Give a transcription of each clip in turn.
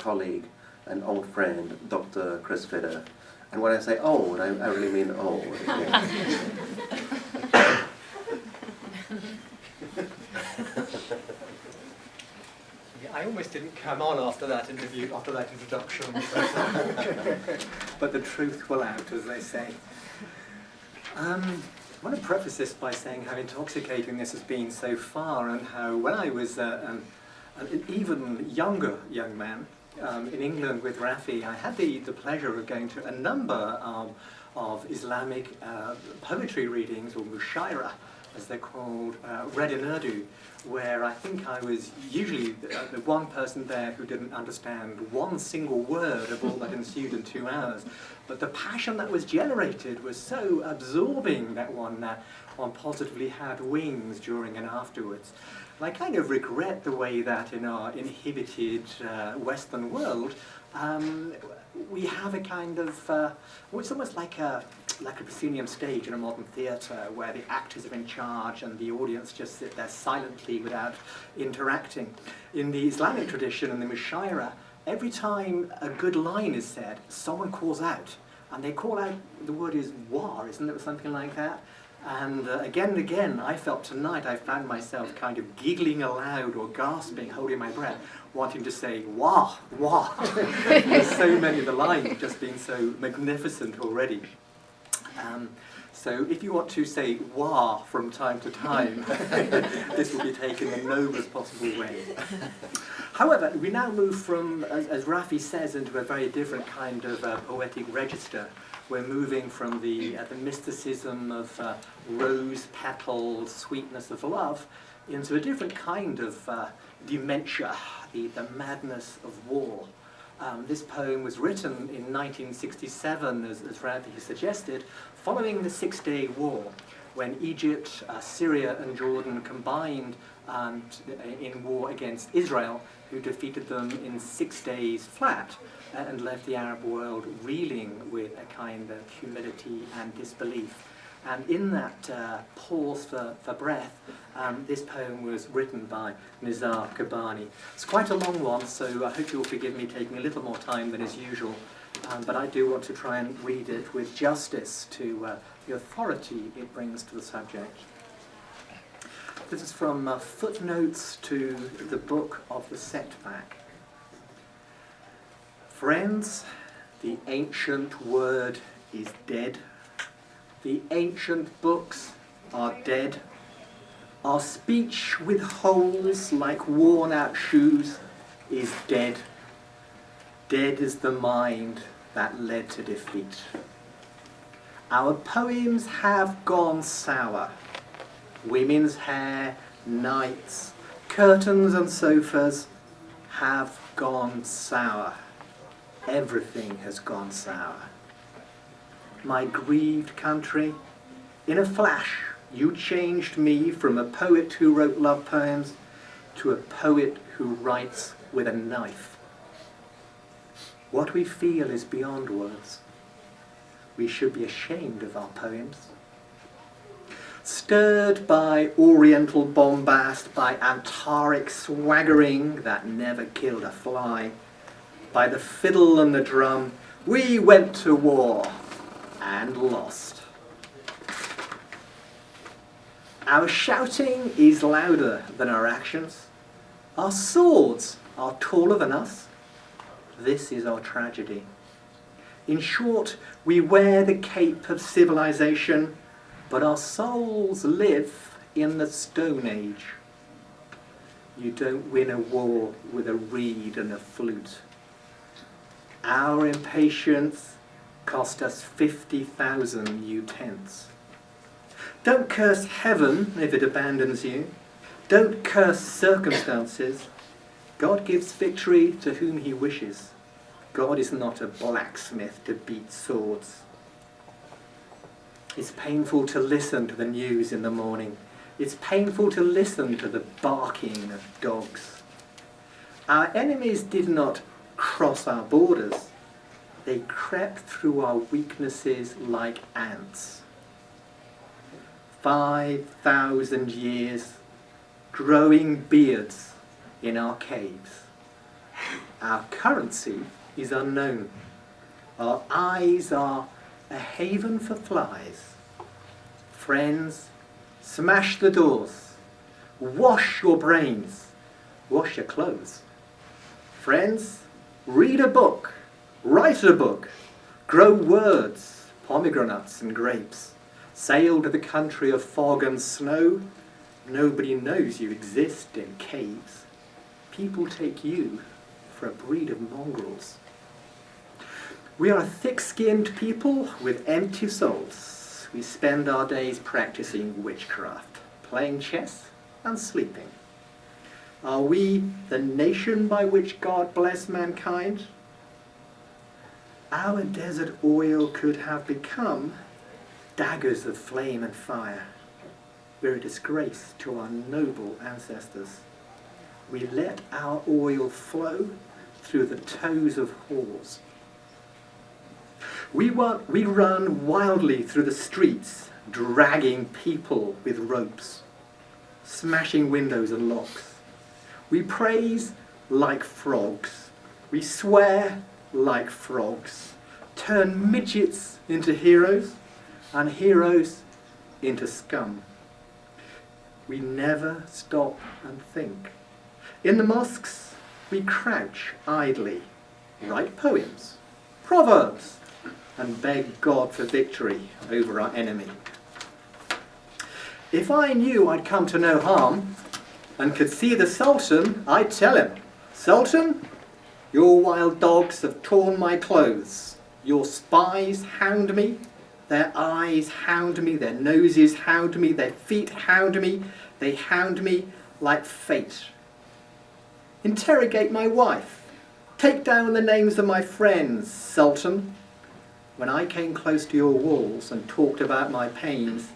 colleague, an old friend, Dr. Chris Fitter. And when I say old, I really mean old. Yeah. I almost didn't come on after that interview, after that introduction. But the truth will out, as they say. I want to preface this by saying how intoxicating this has been so far, and how when I was an even younger young man in England with Rafey, I had the pleasure of going to a number of Islamic poetry readings, or mushaira, as they're called, read in Urdu, where I think I was usually the one person there who didn't understand one single word of all that ensued in 2 hours. But the passion that was generated was so absorbing that one positively had wings during and afterwards. And I kind of regret the way that in our inhibited Western world, we have a kind of, it's almost like a proscenium stage in a modern theatre, where the actors are in charge and the audience just sit there silently without interacting. In the Islamic tradition and the mushaira, every time a good line is said, someone calls out. And they call out, the word is war, isn't it, or something like that? And again and again, I felt tonight, I found myself kind of giggling aloud or gasping, holding my breath, wanting to say, wah, wah. There's so many of the lines just being so magnificent already. So if you want to say wah from time to time, this will be taken in the noblest possible way. However, we now move from, as Rafey says, into a very different kind of poetic register. We're moving from the mysticism of rose petals, sweetness of love, into a different kind of dementia, the madness of war. This poem was written in 1967, as Rafey suggested, following the Six-Day War, when Egypt, Syria and Jordan combined in war against Israel, who defeated them in 6 days flat and left the Arab world reeling with a kind of humility and disbelief. And in that pause for breath, this poem was written by Nizar Qabbani. It's quite a long one, so I hope you'll forgive me taking a little more time than is usual. But I do want to try and read it with justice to the authority it brings to the subject. This is from Footnotes to the Book of the Setback. Friends, the ancient word is dead. The ancient books are dead. Our speech with holes like worn-out shoes is dead. Dead is the mind that led to defeat. Our poems have gone sour. Women's hair, nights, curtains and sofas have gone sour. Everything has gone sour. My grieved country, in a flash you changed me from a poet who wrote love poems to a poet who writes with a knife. What we feel is beyond words. We should be ashamed of our poems. Stirred by oriental bombast, by Antaric swaggering that never killed a fly, by the fiddle and the drum, we went to war and lost. Our shouting is louder than our actions. Our swords are taller than us. This is our tragedy. In short, we wear the cape of civilization, but our souls live in the Stone Age. You don't win a war with a reed and a flute. Our impatience cost us 50,000 new tents. Don't curse heaven if it abandons you. Don't curse circumstances. God gives victory to whom he wishes. God is not a blacksmith to beat swords. It's painful to listen to the news in the morning. It's painful to listen to the barking of dogs. Our enemies did not cross our borders. They crept through our weaknesses like ants. 5,000 years growing beards in our caves. Our currency is unknown. Our eyes are a haven for flies. Friends, smash the doors. Wash your brains. Wash your clothes. Friends, read a book. Write a book. Grow words, pomegranates and grapes. Sail to the country of fog and snow. Nobody knows you exist in caves. People take you for a breed of mongrels. We are a thick-skinned people with empty souls. We spend our days practicing witchcraft, playing chess and sleeping. Are we the nation by which God bless mankind? Our desert oil could have become daggers of flame and fire. We're a disgrace to our noble ancestors. We let our oil flow through the toes of whores. We run wildly through the streets, dragging people with ropes, smashing windows and locks. We praise like frogs. We swear like frogs. Turn midgets into heroes and heroes into scum. We never stop and think. In the mosques, we crouch idly, write poems, proverbs, and beg God for victory over our enemy. If I knew I'd come to no harm and could see the Sultan, I'd tell him, Sultan, your wild dogs have torn my clothes. Your spies hound me. Their eyes hound me. Their noses hound me. Their feet hound me. They hound me like fate. Interrogate my wife. Take down the names of my friends, Sultan. When I came close to your walls and talked about my pains,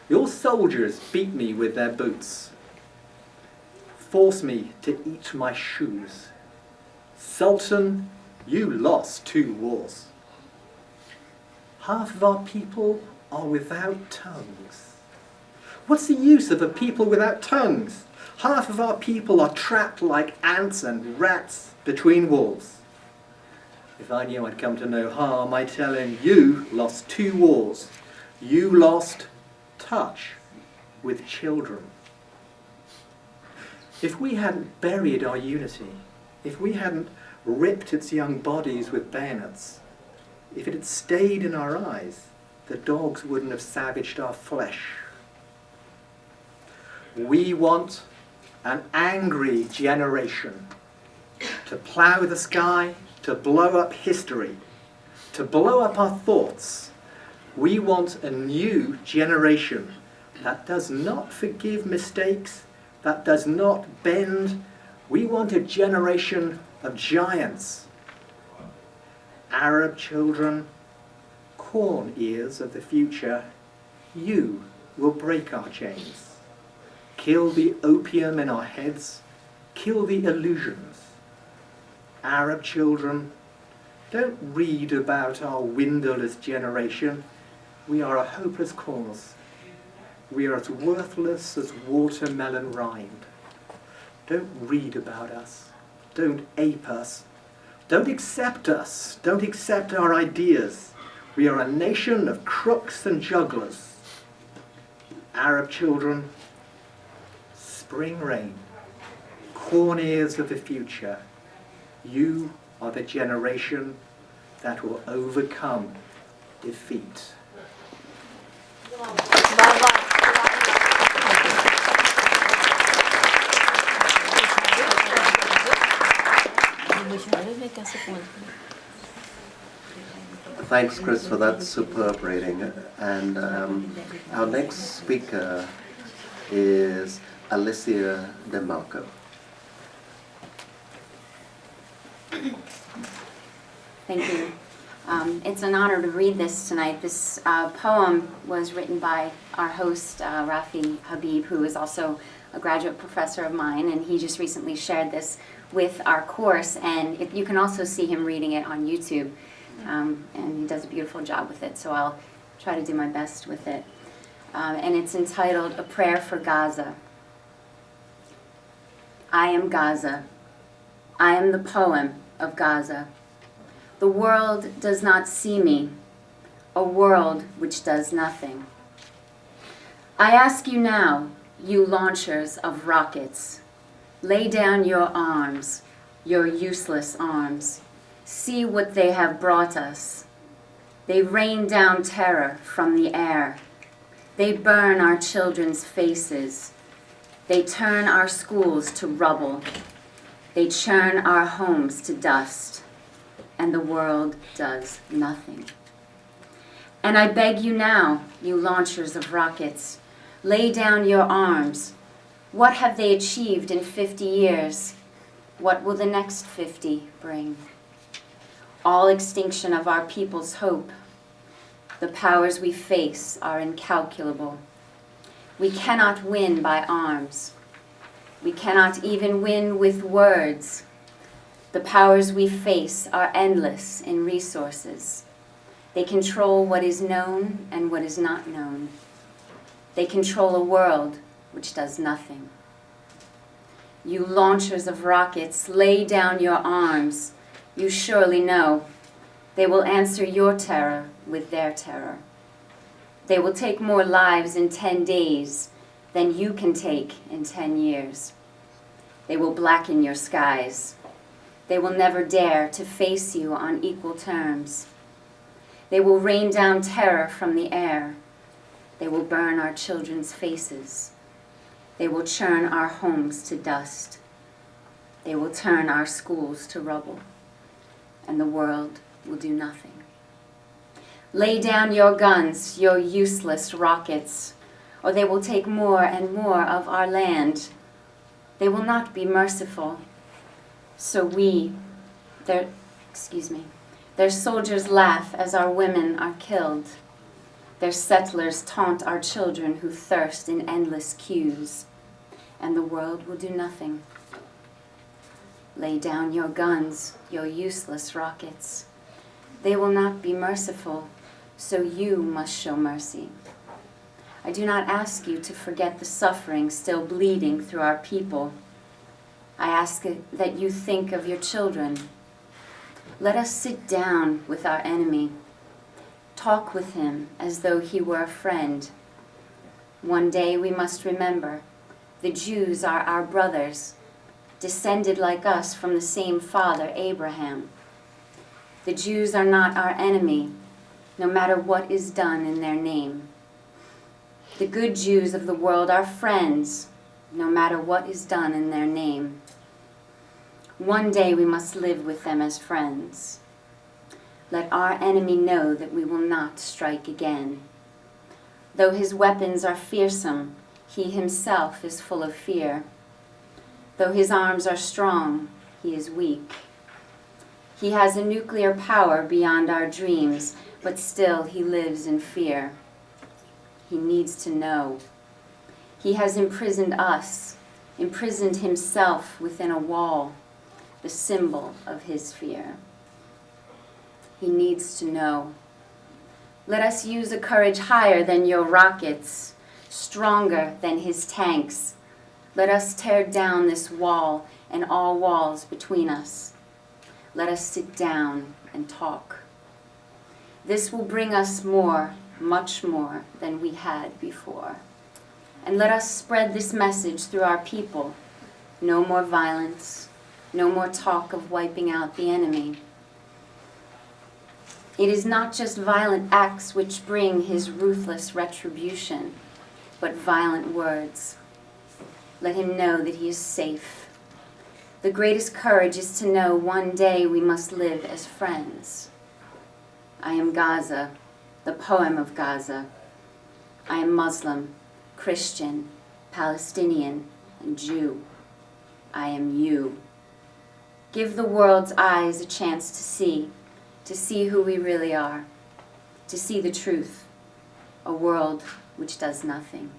your soldiers beat me with their boots, forced me to eat my shoes. Sultan, you lost 2 wars. Half of our people are without tongues. What's the use of a people without tongues? Half of our people are trapped like ants and rats between walls. If I knew I'd come to no harm, I'd tell him, you lost 2 wars. You lost touch with children. If we hadn't buried our unity, if we hadn't ripped its young bodies with bayonets, if it had stayed in our eyes, the dogs wouldn't have savaged our flesh. We want an angry generation to plough the sky, to blow up history, to blow up our thoughts. We want a new generation that does not forgive mistakes, that does not bend. We want a generation of giants. Arab children, corn ears of the future, you will break our chains. Kill the opium in our heads, kill the illusions. Arab children, don't read about our windowless generation. We are a hopeless cause. We are as worthless as watermelon rind. Don't read about us. Don't ape us. Don't accept us. Don't accept our ideas. We are a nation of crooks and jugglers. Arab children, spring rain, corn ears of the future. You are the generation that will overcome defeat. Thanks, Chris, for that superb reading. And our next speaker is Alicia Demarco. Thank you. It's an honor to read this tonight. This poem was written by our host, Rafey Habib, who is also a graduate professor of mine, and he just recently shared this with our course, and you can also see him reading it on YouTube, and he does a beautiful job with it, so I'll try to do my best with it. And it's entitled, A Prayer for Gaza. I am Gaza. I am the poem of Gaza. The world does not see me, a world which does nothing. I ask you now, you launchers of rockets, lay down your arms, your useless arms. See what they have brought us. They rain down terror from the air. They burn our children's faces. They turn our schools to rubble. They churn our homes to dust. And the world does nothing. And I beg you now, you launchers of rockets, lay down your arms. What have they achieved in 50 years? What will the next 50 bring? All extinction of our people's hope. The powers we face are incalculable. We cannot win by arms. We cannot even win with words. The powers we face are endless in resources. They control what is known and what is not known. They control a world which does nothing. You launchers of rockets, lay down your arms. You surely know they will answer your terror with their terror. They will take more lives in 10 days than you can take in 10 years. They will blacken your skies. They will never dare to face you on equal terms. They will rain down terror from the air. They will burn our children's faces. They will churn our homes to dust. They will turn our schools to rubble. And the world will do nothing. Lay down your guns, your useless rockets, or they will take more and more of our land. They will not be merciful. So their soldiers laugh as our women are killed. Their settlers taunt our children who thirst in endless queues, and the world will do nothing. Lay down your guns, your useless rockets. They will not be merciful, so you must show mercy. I do not ask you to forget the suffering still bleeding through our people. I ask that you think of your children. Let us sit down with our enemy. Talk with him as though he were a friend. One day we must remember, the Jews are our brothers, descended like us from the same father, Abraham. The Jews are not our enemy, no matter what is done in their name. The good Jews of the world are friends, no matter what is done in their name. One day we must live with them as friends. Let our enemy know that we will not strike again. Though his weapons are fearsome, he himself is full of fear. Though his arms are strong, he is weak. He has a nuclear power beyond our dreams, but still he lives in fear. He needs to know. He has imprisoned us, imprisoned himself within a wall, the symbol of his fear. He needs to know. Let us use a courage higher than your rockets, stronger than his tanks. Let us tear down this wall and all walls between us. Let us sit down and talk. This will bring us more, much more than we had before. And let us spread this message through our people. No more violence, no more talk of wiping out the enemy. It is not just violent acts which bring his ruthless retribution, but violent words. Let him know that he is safe. The greatest courage is to know one day we must live as friends. I am Gaza, the poem of Gaza. I am Muslim, Christian, Palestinian, and Jew. I am you. Give the world's eyes a chance to see who we really are, to see the truth, a world which does nothing.